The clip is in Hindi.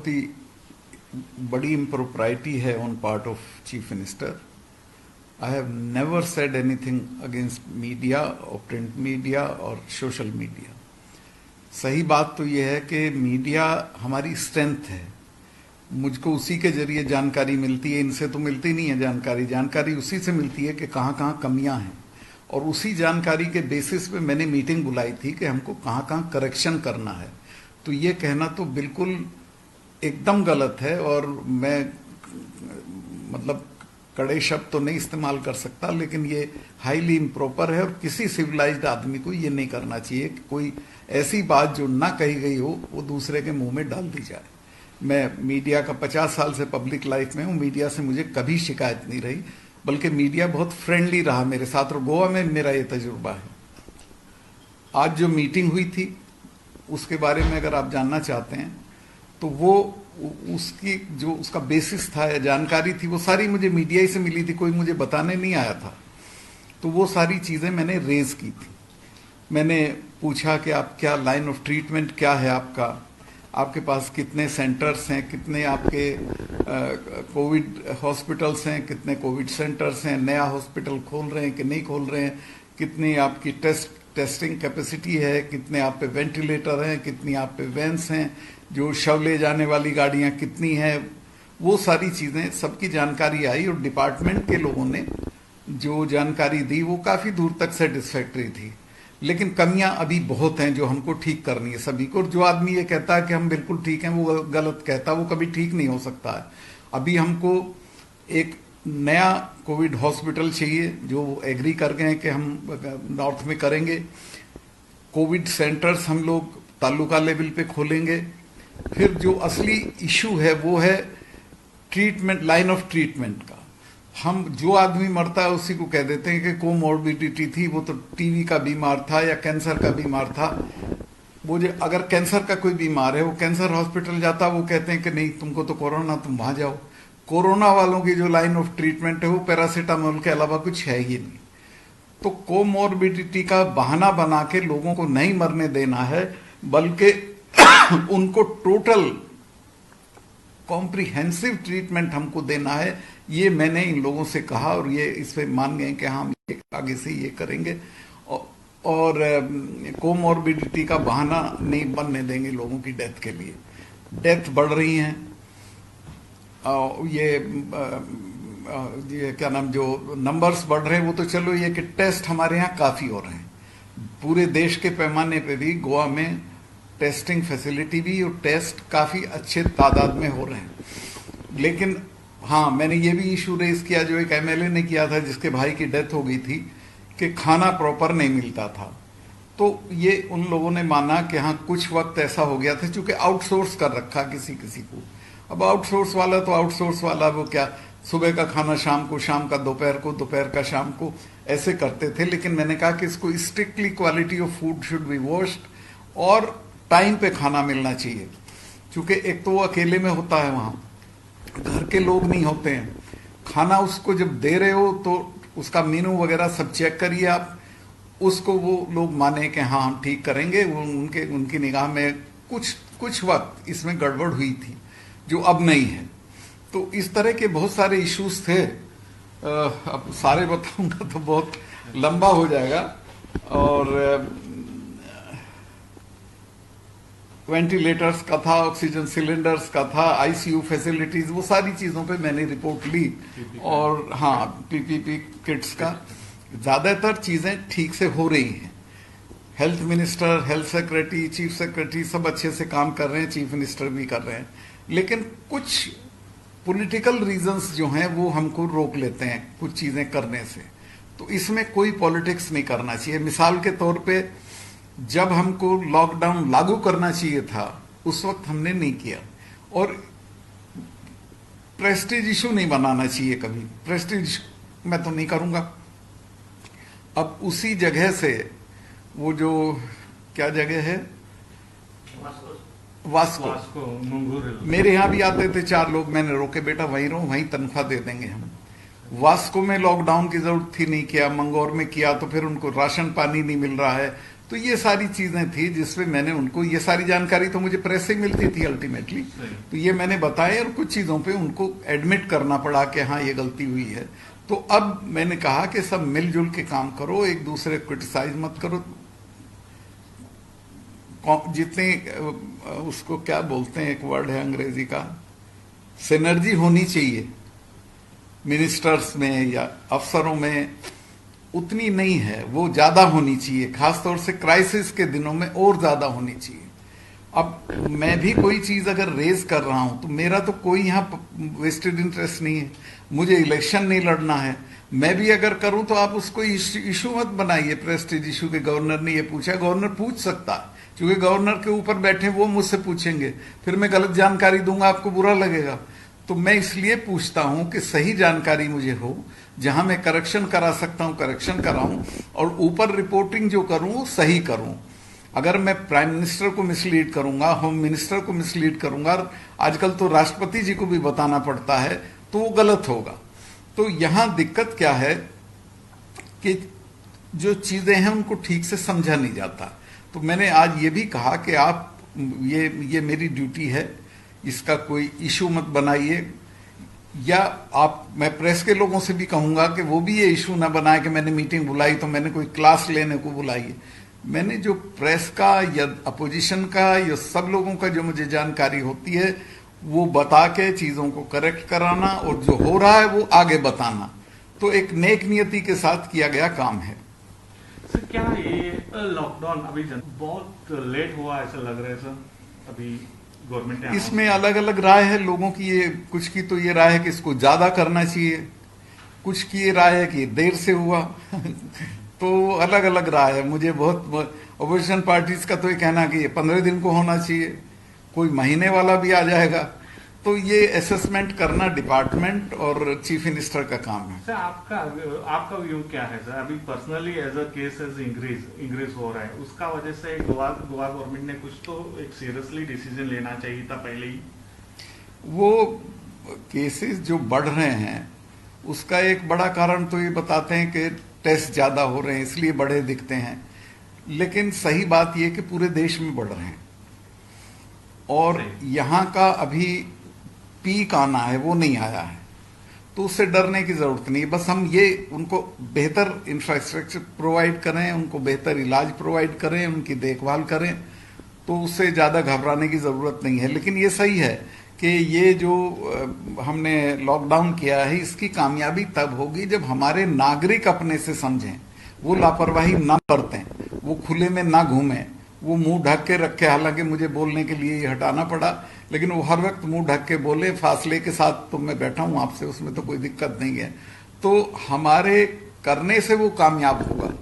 बहुत ही बड़ी इम्प्रोप्राइटी है on part of chief minister. I have never said anything against media or print media और social media. सही बात तो ये है कि मीडिया हमारी स्ट्रेंथ है. मुझको उसी के जरिए जानकारी मिलती है, इनसे तो मिलती नहीं है जानकारी. जानकारी उसी से मिलती है कि कहाँ कहाँ कमियां हैं, और उसी जानकारी के बेसिस पे मैंने मीटिंग बुलाई थी कि हमको कहाँ कहाँ करेक्शन करना है. तो ये कहना तो बिल्कुल एकदम गलत है, और मैं मतलब कड़े शब्द तो नहीं इस्तेमाल कर सकता, लेकिन ये हाईली इम्प्रॉपर है, और किसी सिविलाइज्ड आदमी को ये नहीं करना चाहिए कि कोई ऐसी बात जो ना कही गई हो वो दूसरे के मुंह में डाल दी जाए. मैं मीडिया का 50 साल से पब्लिक लाइफ में हूँ. मीडिया से मुझे कभी शिकायत नहीं रही, बल्कि मीडिया बहुत फ्रेंडली रहा मेरे साथ, और गोवा में मेरा ये तजुर्बा है. आज जो मीटिंग हुई थी उसके बारे में अगर आप जानना चाहते हैं तो वो उसकी जो उसका बेसिस था या जानकारी थी वो सारी मुझे मीडिया ही से मिली थी, कोई मुझे बताने नहीं आया था. तो वो सारी चीजें मैंने रेज की थी. मैंने पूछा कि आप क्या लाइन ऑफ ट्रीटमेंट क्या है आपका, आपके पास कितने सेंटर्स हैं, कितने आपके कोविड हॉस्पिटल्स हैं, कितने कोविड सेंटर्स हैं, नया हॉस्पिटल खोल रहे हैं कि नहीं खोल रहे हैं, कितनी आपकी टेस्टिंग कैपेसिटी है, कितने आप पे वेंटिलेटर हैं, कितनी आप पे वैन्स हैं, जो शव ले जाने वाली गाड़ियां कितनी हैं. वो सारी चीजें सबकी जानकारी आई, और डिपार्टमेंट के लोगों ने जो जानकारी दी वो काफी दूर तक सेटिस्फैक्टरी थी. लेकिन कमियां अभी बहुत हैं जो हमको ठीक करनी है सभी को. और जो आदमी ये कहता है कि हम बिल्कुल ठीक हैं वो गलत कहता है, वो कभी ठीक नहीं हो सकता है. अभी हमको एक नया कोविड हॉस्पिटल चाहिए, जो एग्री कर गए हैं कि हम नॉर्थ में करेंगे. कोविड सेंटर्स हम लोग तालुका लेवल पे खोलेंगे. फिर जो असली इशू है वो है ट्रीटमेंट, लाइन ऑफ ट्रीटमेंट का. हम जो आदमी मरता है उसी को कह देते हैं कि कोमॉर्बिडिटी थी, वो तो टीबी का बीमार था या कैंसर का बीमार था. वो जो अगर कैंसर का कोई बीमार है वो कैंसर हॉस्पिटल जाता, वो कहते हैं कि नहीं तुमको तो कोरोना, तुम वहां जाओ. कोरोना वालों की जो लाइन ऑफ ट्रीटमेंट है वो पैरासीटामोल के अलावा कुछ है ही नहीं. तो कोमॉर्बिडिटी का बहाना बना के लोगों को नहीं मरने देना है, बल्कि उनको टोटल कॉम्प्रिहेंसिव ट्रीटमेंट हमको देना है. ये मैंने इन लोगों से कहा, और ये इस पे मान गए कि हम आगे से ये करेंगे, और कोमॉर्बिडिटी का बहाना नहीं बनने देंगे लोगों की डेथ के लिए. डेथ बढ़ रही हैं, ये क्या नाम, जो नंबर्स बढ़ रहे हैं वो तो चलो, ये कि टेस्ट हमारे यहाँ काफी हो रहे हैं. पूरे देश के पैमाने पे भी गोवा में टेस्टिंग फैसिलिटी भी और टेस्ट काफी अच्छे तादाद में हो रहे हैं. लेकिन हाँ, मैंने ये भी इशू रेज किया जो एक एमएलए ने किया था जिसके भाई की डेथ हो गई थी, कि खाना प्रॉपर नहीं मिलता था. तो ये उन लोगों ने माना कि हाँ कुछ वक्त ऐसा हो गया था, चूंकि आउटसोर्स कर रखा किसी किसी को. अब आउटसोर्स वाला तो आउटसोर्स वाला, वो क्या सुबह का खाना शाम को, शाम का दोपहर को, दोपहर का शाम को, ऐसे करते थे. लेकिन मैंने कहा कि इसको strictly quality of food should be washed, और टाइम पे खाना मिलना चाहिए. क्योंकि एक तो वो अकेले में होता है, वहां घर के लोग नहीं होते हैं. खाना उसको जब दे रहे हो तो उसका मेनू वगैरह सब चेक करिए आप, उसको वो लोग माने कि हाँ हम ठीक करेंगे. वो उनकी निगाह में कुछ वक्त इसमें गड़बड़ हुई थी जो अब नहीं है. तो इस तरह के बहुत सारे इश्यूज थे. अब सारे बताऊंगा तो बहुत लंबा हो जाएगा. और वेंटिलेटर्स का था, ऑक्सीजन सिलेंडर्स का था, आईसीयू फैसिलिटीज, वो सारी चीजों पे मैंने रिपोर्ट ली. और हाँ, पीपीपी किट्स का ज्यादातर चीजें ठीक से हो रही हैं. Health minister, health secretary, chief secretary सब अच्छे से काम कर रहे हैं, चीफ मिनिस्टर भी कर रहे हैं. लेकिन कुछ पॉलिटिकल रीजंस जो हैं वो हमको रोक लेते हैं कुछ चीजें करने से. तो इसमें कोई पॉलिटिक्स नहीं करना चाहिए. मिसाल के तौर पे जब हमको लॉकडाउन लागू करना चाहिए था उस वक्त हमने नहीं किया. और प्रेस्टीज इशू नहीं बनाना चाहिए कभी. प्रेस्टीज मैं तो नहीं करूंगा. अब उसी जगह से वो जो क्या जगह है, वास्को, मेरे यहां भी आते थे 4 लोग. मैंने रोके, बेटा वहीं रहो, वहीं तनख्वाह दे देंगे हम. वास्को में लॉकडाउन की जरूरत थी, नहीं किया. मंगौर में किया तो फिर उनको राशन पानी नहीं मिल रहा है. तो ये सारी चीजें थी जिसमें मैंने उनको, ये सारी जानकारी तो मुझे प्रेस से मिलती थी अल्टीमेटली, तो ये मैंने बताया और कुछ चीजों पे उनको एडमिट करना पड़ा कि हाँ ये गलती हुई है। तो अब मैंने कहा कि सब मिलजुल के काम करो, एक दूसरे को क्रिटिसाइज मत करो। जितने उसको क्या बोलते हैं, एक वर्ड है अंग्रेजी का, सिनर्जी होनी चाहिए मिनिस्टर्स में या अफसरों में, उतनी नहीं है, वो ज्यादा होनी चाहिए, खासतौर से क्राइसिस के दिनों में और ज्यादा होनी चाहिए। अब मैं भी कोई चीज अगर रेज कर रहा हूं तो मेरा तो कोई यहाँ वेस्टेड इंटरेस्ट नहीं है, मुझे इलेक्शन नहीं लड़ना है। मैं भी अगर करूं तो आप उसको इशू मत बनाइए, प्रेस्टीज इशू के गवर्नर ने ये पूछा, गवर्नर पूछ सकता है, क्योंकि गवर्नर के ऊपर बैठे वो मुझसे पूछेंगे, फिर मैं गलत जानकारी दूंगा, आपको बुरा लगेगा। तो मैं इसलिए पूछता हूं कि सही जानकारी मुझे हो, जहां मैं करेक्शन करा सकता हूं करेक्शन कराऊं, और ऊपर रिपोर्टिंग जो करूं वो सही करूं। अगर मैं प्राइम मिनिस्टर को मिसलीड करूंगा, होम मिनिस्टर को मिसलीड करूंगा, आजकल तो राष्ट्रपति जी को भी बताना पड़ता है, तो वो गलत होगा। तो यहां दिक्कत क्या है कि जो चीजें हैं उनको ठीक से समझा नहीं जाता। तो मैंने आज ये भी कहा कि आप ये मेरी ड्यूटी है, इसका कोई इशू मत बनाइए, या आप, मैं प्रेस के लोगों से भी कहूंगा कि वो भी ये इशू ना बनाए कि मैंने मीटिंग बुलाई तो मैंने कोई क्लास लेने को बुलाई है। मैंने जो प्रेस का या अपोजिशन का या सब लोगों का जो मुझे जानकारी होती है वो बता के चीजों को करेक्ट कराना, और जो हो रहा है वो आगे बताना, तो एक नेक नियति के साथ किया गया काम है। सर क्या ये लॉकडाउन अभी बहुत लेट हुआ ऐसा लग रहा है सर? अभी गवर्नमेंट ने, इसमें अलग अलग राय है लोगों की, ये कुछ की तो ये राय है कि इसको ज्यादा करना चाहिए, कुछ की ये राय है कि देर से हुआ तो अलग अलग राय है। मुझे बहुत, अपोजिशन पार्टीज का तो ये कहना कि ये 15 दिन को होना चाहिए, कोई महीने वाला भी आ जाएगा। तो ये असेसमेंट करना डिपार्टमेंट और चीफ मिनिस्टर का काम है। सर आपका व्यू क्या है सर? अभी personally as a case increase हो रहा है, उसका वजह से गोवा गवर्नमेंट ने कुछ तो एक सीरियसली डिसीजन लेना चाहिए था पहले ही। वो केसेस जो बढ़ रहे हैं उसका एक बड़ा कारण तो ये बताते हैं कि टेस्ट ज्यादा हो रहे हैं इसलिए बड़े दिखते हैं, लेकिन सही बात यह कि पूरे देश में बढ़ रहे हैं और यहां का अभी पीक आना है वो नहीं आया है, तो उससे डरने की जरूरत नहीं। बस हम ये उनको बेहतर इंफ्रास्ट्रक्चर प्रोवाइड करें, उनको बेहतर इलाज प्रोवाइड करें, उनकी देखभाल करें, तो उससे ज्यादा घबराने की जरूरत नहीं है। लेकिन ये सही है कि ये जो हमने लॉकडाउन किया है इसकी कामयाबी तब होगी जब हमारे नागरिक अपने से समझें, वो लापरवाही ना बरतें, वो खुले में ना घूमें, वो मुंह ढक के रखे। हालांकि मुझे बोलने के लिए ये हटाना पड़ा, लेकिन वो हर वक्त मुंह ढक के बोले, फासले के साथ तो मैं बैठा हूं आपसे, उसमें तो कोई दिक्कत नहीं है। तो हमारे करने से वो कामयाब होगा।